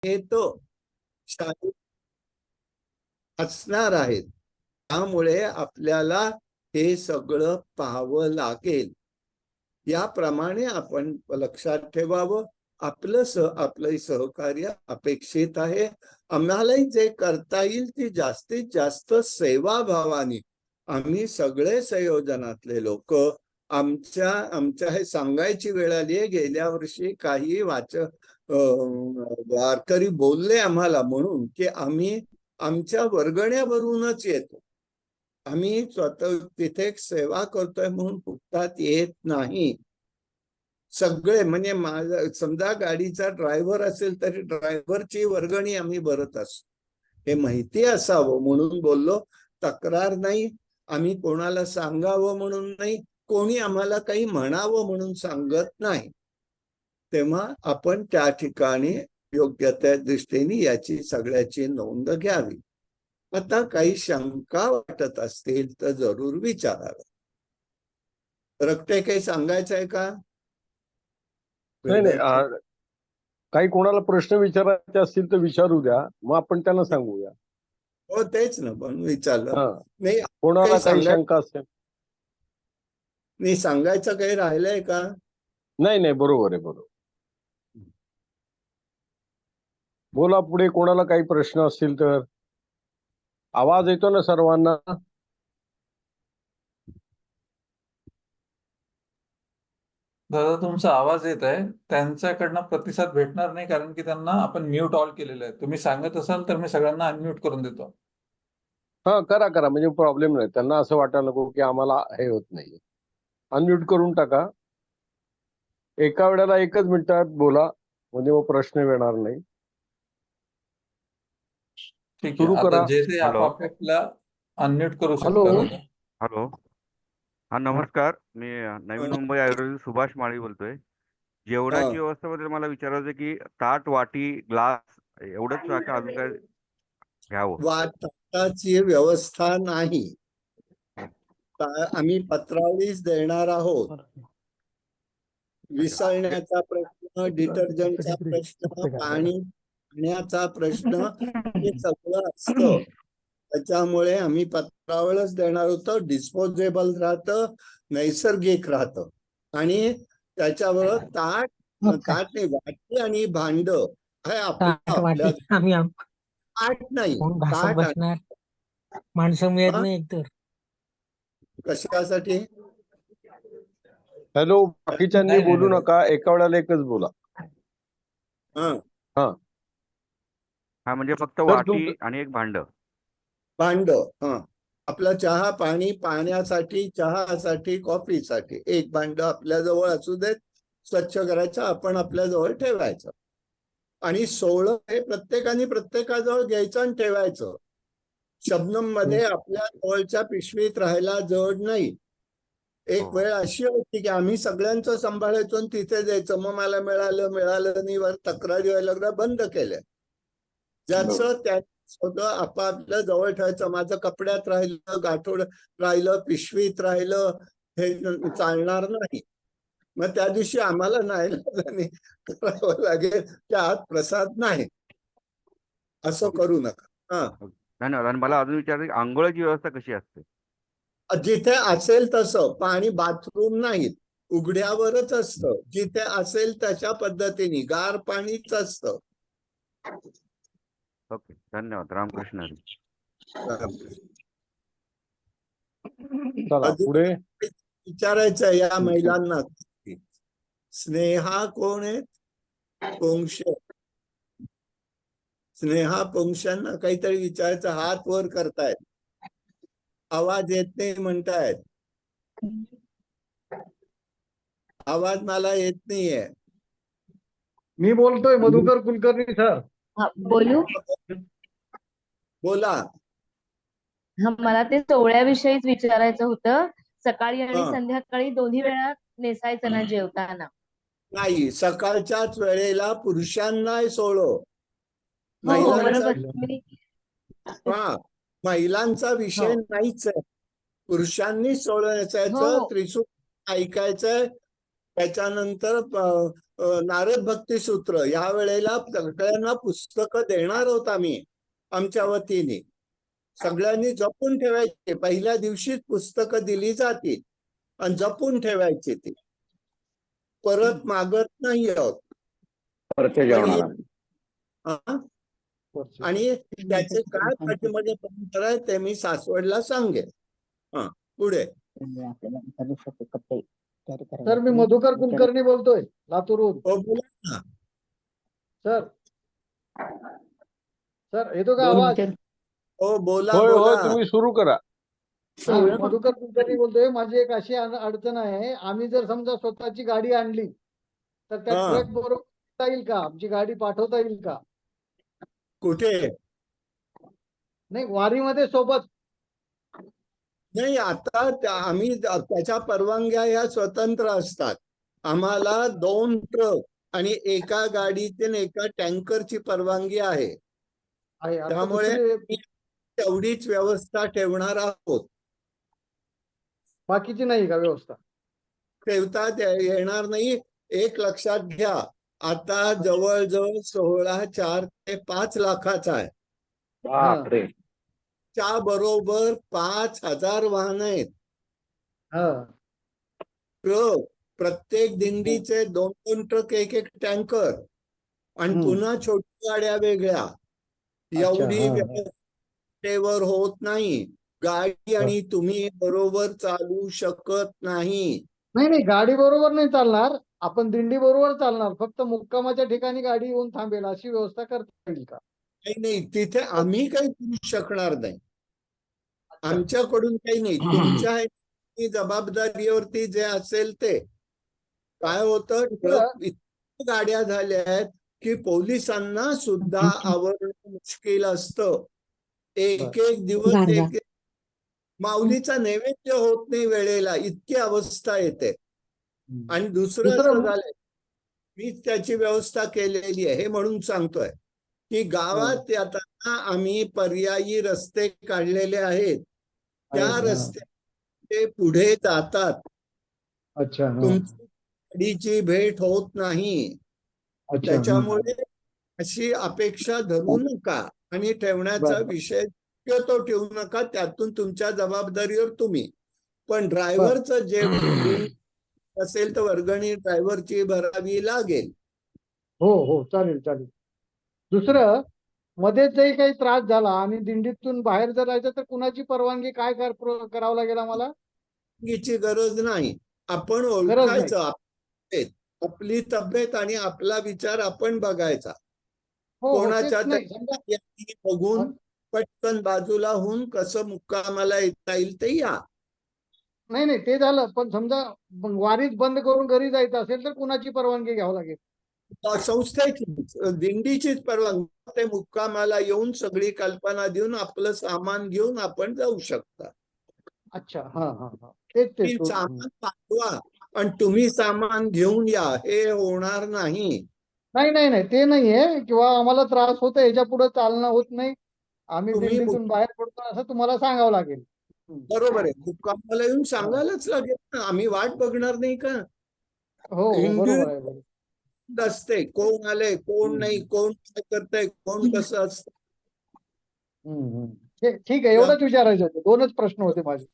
हे तो शाही असणार आहेत. त्यामुळे आपल्याला हे सगळं पाहावं लागेल. याप्रमाणे आपण लक्षात ठेवावं. आपलं सहकार्य अपेक्षित आहे. आम्हालाही जे करता येईल ती जास्तीत जास्त सेवाभावाने आम्ही सगळे संयोजनातले लोक आमच्या हे सांगायची वेळ आली आहे. गेल्या वर्षी काही वारकरी बोलले आम्हाला म्हणून की आम्ही आमच्या वर्गण्यावरूनच येतो. आम्ही स्वतः तिथे सेवा करतोय म्हणून फुकटात येत नाही. सगळे म्हणजे समजा गाडीचा ड्रायव्हर असेल तरी ड्रायव्हरची वर्गणी आम्ही भरत असतो. हे माहिती असावं म्हणून बोललो. तक्रार नाही, आम्ही कोणाला सांगावं म्हणून नाही, कोणी आम्हाला काही म्हणावं म्हणून सांगत नाही. तेव्हा आपण त्या ठिकाणी योग्य त्या दृष्टीने याची सगळ्याची नोंद घ्यावी. आता काही शंका वाटत असतील तर जरूर विचारावं. रक्ते काही सांगायचं आहे का? नाही, काही कोणाला प्रश्न विचारायचे असतील तर विचारू द्या, मग आपण त्यांना सांगूया. हो तेच ना, पण विचारलं नाही. कोणाला काही शंका असेल नाही सांगायचं काही राहिलंय का? नाही, बरोबर आहे, बरोबर. बोला पुढे, कोणाला काही प्रश्न असतील तर. आवाज येतो ना सर्वांना? दादा तुमचा आवाज येत आहे, त्यांच्याकडनं प्रतिसाद भेटणार नाही कारण की त्यांना आपण म्यूट ऑल केलेलं आहे. तुम्ही सांगत असाल तर मी सगळ्यांना अनम्यूट करून देतो. हा, करा म्हणजे प्रॉब्लेम नाही. त्यांना असं वाटायला नको की आम्हाला हे होत नाही. अनम्यूट करून टाका. एका वेळेला एकच मिनिटात बोला, म्हणजे मग प्रश्न येणार नाही. ठीक सुरू आहे, करा. आता जे ते आपापल्या अनम्यूट करू हॅलो. शकता दादा. हॅलो, हा नमस्कार. मी नवी मुंबई आयुर्वेदिक सुभाष माळी बोलतोय. जेवणाची व्यवस्थेबद्दल मला विचारायचं की ताट, वाटी, ग्लास एवढंच का अजून काय घ्यावं? ताटाची व्यवस्था नाही. आम्ही पत्रावळीच देणार आहोत. विसळण्याचा प्रश्न, डिटर्जंटचा प्रश्न, पाण्याचा प्रश्न हे सगळं असतं. त्याच्यामुळे आम्ही पत्रावळच देणार होतो. डिस्पोजेबल राहतं, नैसर्गिक राहतं. आणि त्याच्यावर ताट नाही, वाटी आणि भांड हे आपल्या ताट नाही, ताट माणसं मिळत नाही एकतर. कशासाठी? हॅलो, बाकीच्यांनी बोलू नका, एका वेळेला एकच बोला. हा म्हणजे फक्त वाटी आणि एक भांड. भांड, आपला चहा पाणी, पाण्यासाठी, चहासाठी, कॉफीसाठी एक भांड आपल्या जवळ असू देत. स्वच्छ करायचं, आपण आपल्या जवळ ठेवायचं. आणि सोळं हे प्रत्येकाजवळ घ्यायचं आणि ठेवायचं. शबनम मध्ये आपल्या जवळच्या पिशवीत राहायला जड नाही. एक वेळ अशी होती की आम्ही सगळ्यांचं सांभाळायचो आणि तिथे जायचं. मग मला मिळालं नाही, वर तक्रारी व्हायला लागल्या, बंद केल्या. ज्याचं त्या सगळं आपापल्या जवळ ठेवायचं. माझं कपड्यात राहिलं, गाठोड राहिलं, पिशवीत राहिलं, हे चालणार नाही. मग त्या दिवशी आम्हाला नाही करावं लागेल की आज प्रसाद नाही, असं करू नका. धन्यवाद. आणि मला अजून विचारायचं, आंघोळीची व्यवस्था कशी असते? जिथे असेल तसं. पाणी, बाथरूम नाहीत, उघड्यावरच असतं. जिथे असेल तशा पद्धतीने गार पाणीच असतं. ओके, धन्यवाद. रामकृष्ण हरी. पुढे विचारायचं या महिलांना. स्नेहा कोण आहेत? पोंक्षे. स्नेहा पोंक्षांना काहीतरी विचारायचं. हात वर करतायत, आवाज येत नाही म्हणतायत. आवाज मला येत नाहीये. मी बोलतोय, मधुकर कुलकर्णी सर. बोलू? बोला. मला ते सोहळ्याविषयीच विचारायचं होतं. सकाळी आणि संध्याकाळी दोन्ही वेळा नेसायचं ना जेवताना? नाही, सकाळच्याच वेळेला पुरुषांना सोहळं. महिलांचा विषय नाहीच आहे. पुरुषांनी सोहळं नेसायचं, त्रिसूळ ऐकायचंय, त्याच्यानंतर नारद भक्ती सूत्र, या वेळेला सगळ्यांना पुस्तकं देणार आहोत आम्ही आमच्या वतीने. सगळ्यांनी जपून ठेवायची, पहिल्या दिवशीच पुस्तकं दिली जातील आणि जपून ठेवायची ती, परत मागत नाही आहोत. हा? आणि त्याचे काय पाठीमध्ये परंपरा आहे ते मी सासवडला सांगेन. हा, पुढे. सर, मी मधुकर कुलकर्णी बोलतोय, लातूरहून. हो, बोला ना. सर सर येतो का आवाज? हो, बोला होय होय, बोला. तुम्ही सुरू करा. मधुकर कुलकर्णी बोलतोय. माझी एक अशी अडचण आहे, आम्ही जर समजा स्वतःची गाडी आणली तर त्या हा. ट्रक बरोबर येता येईल का? आमची गाडी पाठवता येईल का? कुठे? नाही, वारीमध्ये सोबत. नाही, आता आम्ही त्याच्या परवानग्या ह्या स्वतंत्र असतात. आम्हाला 2 ट्रक आणि एका गाडीची आणि एका टँकरची परवानगी आहे. आता त्यामुळे दुसरी तेवढीच व्यवस्था ठेवणार आहोत. बाकीची नाही का व्यवस्था? ठेवता येणार नाही. एक लक्षात घ्या, आता जवळजवळ 16 ते 5 लाखाचा आहे. बापरे. च्या बरोबर 5,000 वाहन आहेत. ट्रक, प्रत्येक दिंडीचे 2 ट्रक, एक टँकर, आणि पुन्हा छोट्या गाड्या वेगळ्या. एवढी व्यवस्थेवर होत नाही. गाडी आणि तुम्ही बरोबर चालू शकत नाही. नाही, गाडी बरोबर नाही चालणार, आपण दिंडी बरोबर चालणार. फक्त मुक्कामाच्या ठिकाणी गाडी येऊन थांबेल अशी व्यवस्था करता येईल का? नाही, तिथे आम्ही काही करू शकणार नाही. आमच्याकडून काही नाही. तुमच्या जबाबदारीवरती जे असेल ते. काय होतं, ट्रक इतक्या गाड्या झाल्या आहेत की पोलिसांना सुद्धा आवरणं मुश्किल असतं. एक दिवस माऊलीचा नैवेद्य होत नाही वेळेला, इतकी अवस्था येते. आणि दुसरं असं झालंय, मी त्याची व्यवस्था केलेली आहे, हे म्हणून सांगतोय की गावात आता आम्ही पर्यायी रस्ते काढलेले आहेत. त्या रस्ते पुढे जातात. तुमची गाडीची भेट होत नाही. त्याच्यामुळे अशी अपेक्षा धरू नका आणि ठेवण्याचा विषय तो ठेवू नका. त्यातून तुमच्या जबाबदारीवर तुम्ही. पण ड्रायव्हरचं जे असेल तर वर्गणी ड्रायव्हरची भरावी लागेल. हो, चालेल. दुसरं, मध्ये जरी काही त्रास झाला आणि दिंडीतून बाहेर जर जायचं तर कुणाची परवानगी, काय करावं लागेल आम्हाला? ची गरज नाही. आपण ओळखायचं आपली तब्येत आणि आपला विचार आपण बघायचा. कोणाच्या बघून पटकन बाजूला होऊन कसं मुक्कामाला येता येईल ते या. नाही, ते झालं. पण समजा वारीच बंद करून घरी जायचं असेल तर कुणाची परवानगी घ्यावं लागेल? संस्थेची, दिंडीचीच परवानगी. ते मुक्कामाला येऊन सगळी कल्पना देऊन आपलं सामान घेऊन आपण जाऊ शकता. अच्छा, तेच सामान पाठवा आणि तुम्ही सामान घेऊन या, हे होणार नाही. नाही, ते नाहीये. किंवा आम्हाला त्रास होतो, याच्या पुढे चालणं होत नाही, आम्ही दिंडीतून बाहेर पडतो, असं तुम्हाला सांगावं लागेल. बरोबर आहे. मुक्कामाला येऊन सांगायलाच लागेल ना. आम्ही वाट बघणार नाही का? हो, बरोबर आहे. असते कोण आले, कोण नाही, कोण काय करतंय, कोण कसं असतं. ठीक आहे, एवढंच विचारायचं होतं. 2च प्रश्न होते माझे.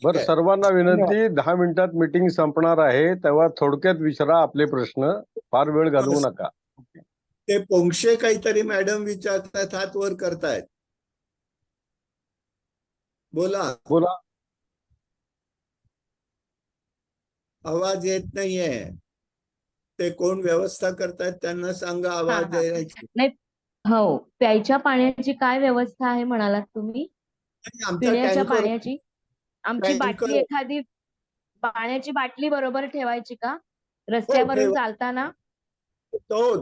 बरं, सर्वांना विनंती, 10 मिनिटात मीटिंग संपणार आहे, तेव्हा थोडक्यात विचारा आपले प्रश्न, फार वेळ घालवू नका. ते पोंक्षे काहीतरी मॅडम विचारतायत, हात वर करतायत. बोला. आवाज येत नाहीये. ते कोण व्यवस्था करतायत त्यांना सांगा आवाज द्यायची. नाही, हो, प्यायच्या पाण्याची काय व्यवस्था आहे म्हणालात तुम्ही? पिण्याच्या पाण्याची आमची बाटली, एखादी पाण्याची बाटली बरोबर ठेवायची का रस्त्यावरून चालताना?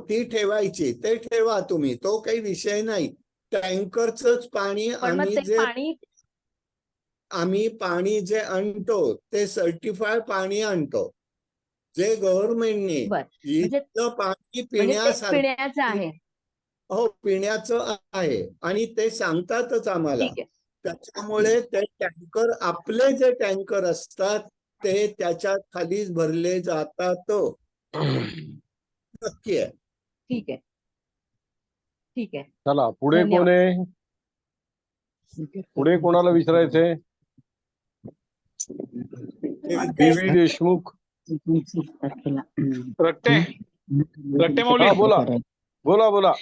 ती ठेवायची, ते ठेवा तुम्ही, तो काही विषय नाही. टँकरच पाणी आम्ही पाणी जे आणतो ते सर्टिफाईड पाणी आणतो, जे गव्हर्नमेंटने पाणी पिण्याचं आहे. हो, पिण्याचं आहे आणि ते सांगतातच आम्हाला. त्याच्यामुळे ते टँकर, आपले जे टँकर असतात ते त्याच्या खालीच भरले जातात. नक्की आहे. ठीक आहे. ठीक आहे. चला पुढे धन्यवाद. कोण आहे? पुढे कोणाला विचारायचंय? बी.व्ही. देशमुख. रट्टे माऊली. हा बोला बोला बोला.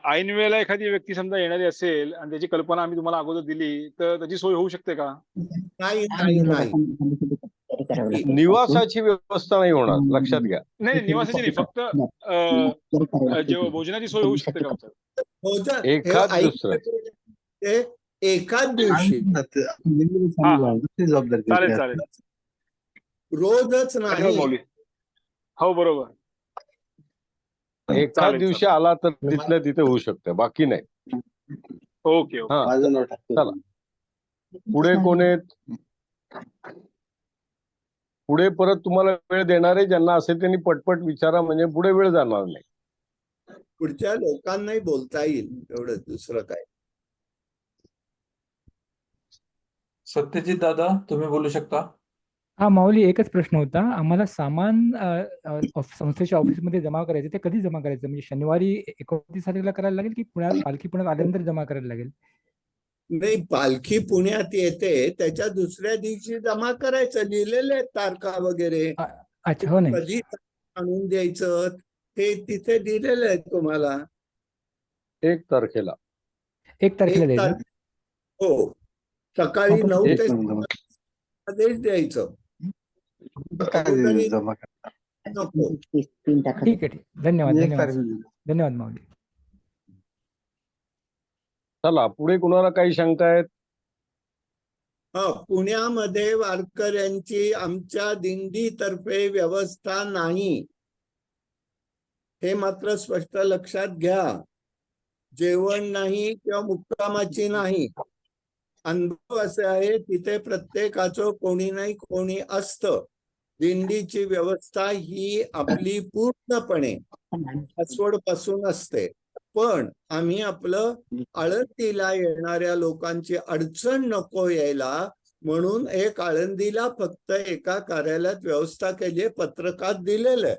ऐन वेळेला एखादी व्यक्ती समजा येणारी असेल आणि त्याची कल्पना आम्ही तुम्हाला अगोदर दिली तर त्याची सोय होऊ शकते का? नाही नाही नाही. निवासाची व्यवस्था नाही होणार, लक्षात घ्या. नाही निवासाची नाही, फक्त भोजनाची सोय होऊ शकते का? भोजन हे एखाद ऐक- दुसरं. ते एकाच दिवशी, चालेल चालेल. रोजच धन्यवाद नाही. माऊली. हो बरोबर. एखाद चालेल, दिवशी आला तर तिथल्या तिथे होऊ शकतं, बाकी नाही. Okay okay. हा चला पुढे कोण आहेत? पुढे परत तुम्हाला वेळ देणारे ज्यांना असेल त्यांनी पटपट विचारा, म्हणजे पुढे वेळ जाणार नाही. पुढच्या लोकांनाही बोलता येईल, एवढं दुसरं काय. सत्यजित दादा, तुम्ही बोलू शकता. हा माऊली, एकच प्रश्न होता. आम्हाला सामान संस्थेच्या ऑफिसमध्ये जमा करायचे, ते कधी जमा करायचं? म्हणजे शनिवारी 29 तारखेला करायला लागेल की पालखी पुण्यात आल्यानंतर जमा करायला लागेल? नाही, पालखी पुण्यात येते त्याच्या दुसऱ्या दिवशी जमा करायचं. लिहिलेले आहेत तारखा वगैरे. अच्छा, हो नाही. कधी आणून द्यायचं हे तिथे दिलेलं आहे तुम्हाला. 1 तारखेला. 1 तारखेला 1 द्यायचं? तारखे, हो, सकाळी 9 ते 7 मध्येच द्यायचं. अगोदरी नको. ठीक आहे, ठीक. धन्यवाद धन्यवाद धन्यवाद माऊली. चला पुढे कुणाला काही शंका आहेत? पुण्यामध्ये वारकऱ्यांची आमच्या दिंडीतर्फे व्यवस्था नाही, हे मात्र स्पष्ट लक्षात घ्या. जेवण नाही किंवा मुक्कामाची नाही. अनुभव असे आहे, तिथे प्रत्येकाचं कोणी नाही कोणी असतं. दिंडीची व्यवस्था ही आपली पूर्णपणे आसवड पासून असते. पण आम्ही आपलं आळंदीला येणाऱ्या लोकांची अडचण नको यायला म्हणून एक आळंदीला फक्त एका कार्यालयात व्यवस्था केली, पत्रकात दिलेलं आहे.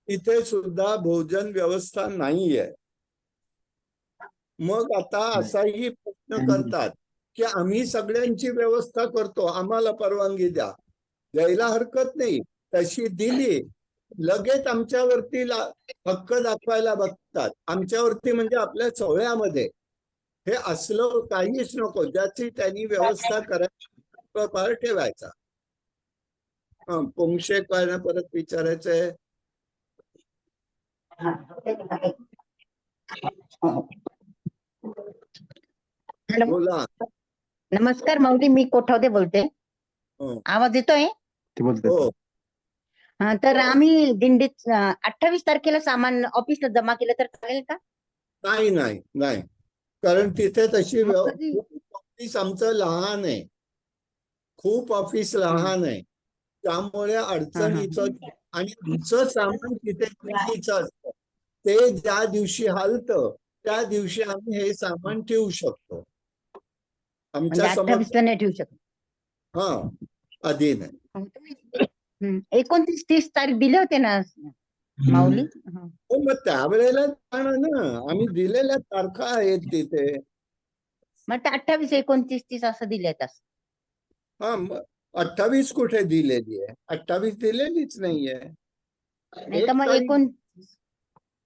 तिथे सुद्धा भोजन व्यवस्था नाहीये. मग आता असाही प्रश्न करतात की आम्ही सगळ्यांची व्यवस्था करतो, आम्हाला परवानगी द्या. द्यायला हरकत नाही, तशी दिली लगेच आमच्यावरती हक्क दाखवायला बघतात. आमच्यावरती म्हणजे आपल्या सोहळ्यामध्ये हे असलं काहीच नको. ज्याची त्यांनी व्यवस्था करायची पार ठेवायचा. पोंक्षे काय परत विचारायचंय? बोला. नमस्कार माऊली, मी कोठावदे बोलते. हो. आवाज येतोय? हो. हा, तर आम्ही दिंडीत 28 तारखेला सामान ऑफिसला जमा केलं तर चालेल का? नाही नाही नाही, कारण तिथे तशी मग कधी? ऑफिस आमचं लहान आहे, खूप ऑफिस लहान आहे. त्यामुळे अडचणीचं आणि आमचं सामान तिथे दिंडीचं असतं. ते ज्या दिवशी हलतं त्या दिवशी आम्ही हे सामान ठेवू शकतो. म्हणजे आमच्या 28 ला नाही ठेवू शकत? हा, आधी नाही. 29-30 तारीख दिले होते ना माऊली? हो, मग त्यावेळेला जाणं ना, आम्ही दिलेल्या तारखा आहेत तिथे. मग ते 28, 29, 30 असं दिलेत असं? हा, मग 28 कुठे दिलेली आहे? 28 दिलेलीच नाहीये. नाही तर मग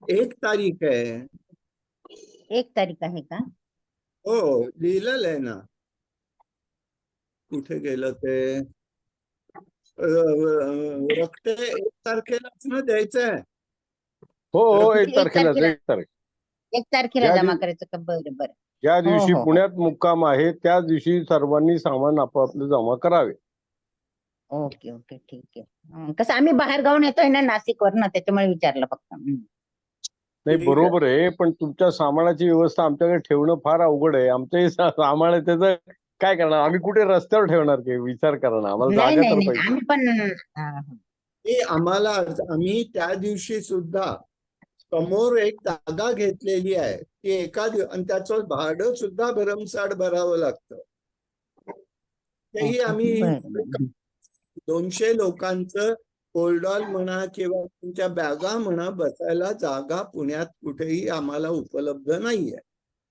1 तारीख आहे. 1 तारीख आहे का? हो, लिहिलेलं आहे ना. कुठे गेलं ते? रक्ते 1 तारखेलाच ना द्यायचंय. हो हो, 1 1 तारखेला. तारखेला. 1 तारीख. 1 तारखेला ज्या जमा दिव- करायचं का? बरं बरं. ज्या दिवशी हो. पुण्यात मुक्काम आहे त्याच दिवशी सर्वांनी सामान आपापलं जमा करावे. ओके ओके, ठीक आहे. कसं आम्ही बाहेर गावून येतोय ना नाशिकवरनं, त्याच्यामुळे विचारलं फक्त. नाही ठीक बरोबर आहे, पण तुमच्या सामानाची व्यवस्था आमच्याकडे ठेवणं फार अवघड आहे. आमचे सामान आहे त्याचं काय करणार? आम्ही कुठे रस्त्यावर ठेवणार? की विचार करा ना, आम्हाला नाही जागा नाही तर नाही, पाहिजे. आम्ही पण ते आम्ही त्या दिवशी सुद्धा समोर एक जागा घेतलेली आहे, ती आणि त्याचं भाडं सुद्धा भरमसाठ भरावं लागतं. तेही आम्ही बरं. 200 लोकांचं कोल्डॉल म्हणा किंवा तुमच्या बॅगा म्हणा बसायला जागा पुण्यात कुठेही आम्हाला उपलब्ध नाहीये.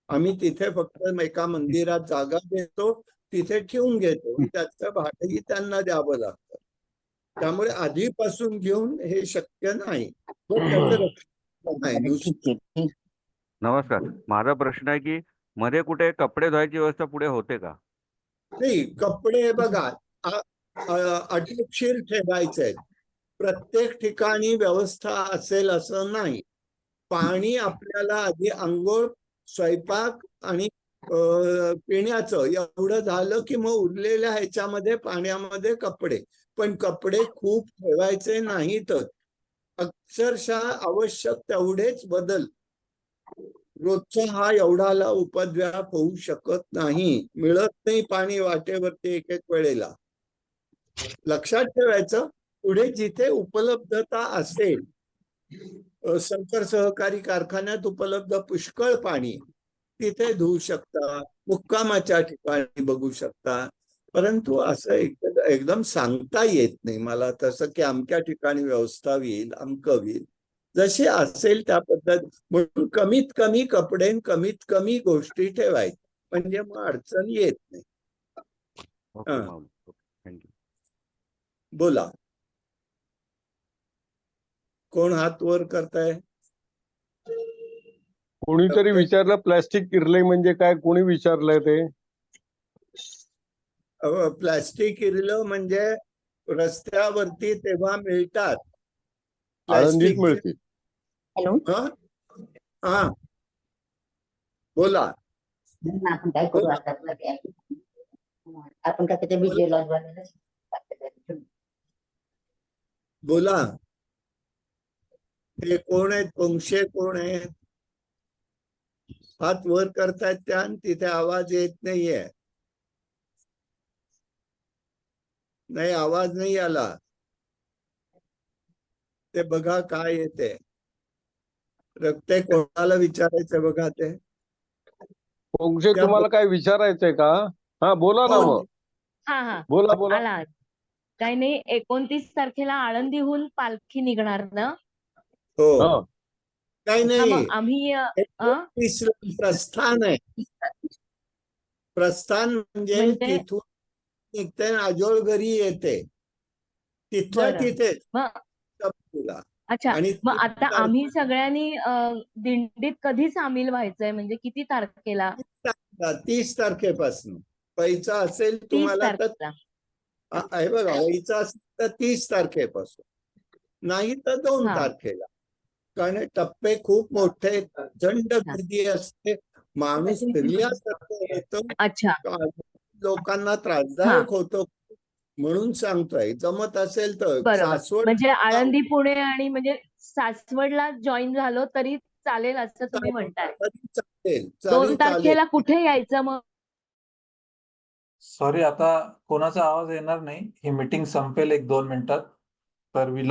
आम्ही तिथे फक्त एका मंदिरात जागा देतो, तिथे ठेवून घेतो. त्याचं भाडंही त्यांना द्यावं लागतं. त्यामुळे आधीपासून घेऊन हे शक्य नाही. पण त्याचं रक्षण नाही. ठीक आहे, ठीक. नमस्कार. माझा प्रश्न आहे की मध्ये कुठे कपडे धुवायची व्यवस्था पुढे होते का? नाही, कपडे बघा अटीपशीर ठेवायचे. प्रत्येक ठिकाणी व्यवस्था असेल असं नाही. पाणी आपल्याला आधी अंघोळ, स्वयंपाक आणि पिण्याचं एवढं झालं की मग उरलेल्या ह्याच्यामध्ये पाण्यामध्ये कपडे. पण कपडे खूप ठेवायचे नाहीतच. अक्षरशः आवश्यक तेवढेच बदल. रोजचा हा एवढाला उपद्व्याप होऊ शकत नाही. मिळत नाही पाणी वाटेवरती एक एक वेळेला. लक्षात ठेवायचं, पुढे जिथे उपलब्धता असेल, शंकर सहकारी कारखान्यात उपलब्ध पुष्कळ पाणी, तिथे धुवू शकता, मुक्कामाच्या ठिकाणी बघू शकता. परंतु असं एकदम सांगता येत नाही मला तसं की अमक्या ठिकाणी व्यवस्था होईल, अमकं होईल. जशी असेल त्या पद्धत. म्हणून कमीत कमी कपडे, कमीत कमी गोष्टी ठेवायच्या, म्हणजे मग अडचण येत नाही. ओके माऊली. थँक्यू. बोला, कोण हात वर करताय? कोणीतरी विचारलं प्लास्टिक किरले म्हणजे काय? कोणी विचारलंय ते? प्लास्टिक इरलं म्हणजे रस्त्यावरती तेव्हा मिळतात. आळंदीत प्लास्टिकचे. मिळते. हॅलो, हा बोला. आपण काय करू आता? आपण काय ते व्हिडिओ लॉग बोला, ते कोण आहेत? पोंक्षे कोण आहेत? हात वर करतायत त्या, आणि तिथे आवाज येत नाहीये. नाही, आवाज नाही आला. ते बघा काय येते. रक्ते कोणाला विचारायचं बघा ते. पोंक्षे, तुम्हाला काय विचारायचंय का? हा बोला ना मग. हा बोला बोला. आला. काही नाही, 29 तारखेला आळंदीहून पालखी निघणार ना? हो. हा. काही हा, नाही, मग आम्ही 29 ला प्रस्थान आहे. प्रस्थान म्हणजे म्हणजे तिथून निघते आजोळघरी येते. तिथल्या बरं. तिथे मग अच्छा, आणि मग 30 आता आम्ही सगळ्यांनी दिंडीत कधी सामील व्हायचंय, म्हणजे किती तारखेला? 30 तारखेपासून पैसा असेल 30 तुम्हाला तर तारखेला. आहे बघा, वहीचा असेल तर 30 तारखेपासून, नाही तर 2 हा. तारखेला. कारण टप्पे खूप मोठे, प्रचंड गर्दी असते, माणूस फिरल्यासारखं येतं. अच्छा, लोकांना त्रासदायक होतं. म्हणून सांगतोय, जमत असेल तर बरोबर. सासवड म्हणजे आळंदी, पुणे आणि म्हणजे सासवडला जॉईन झालो तरी चालेल असं तुम्ही म्हणताय? चालेल, 2 चालेल. तारखेला कुठे यायचं मग? सॉरी, आता कोणाचा आवाज येणार नाही. ही मीटिंग संपेल 1-2 मिनिटात. तर विलास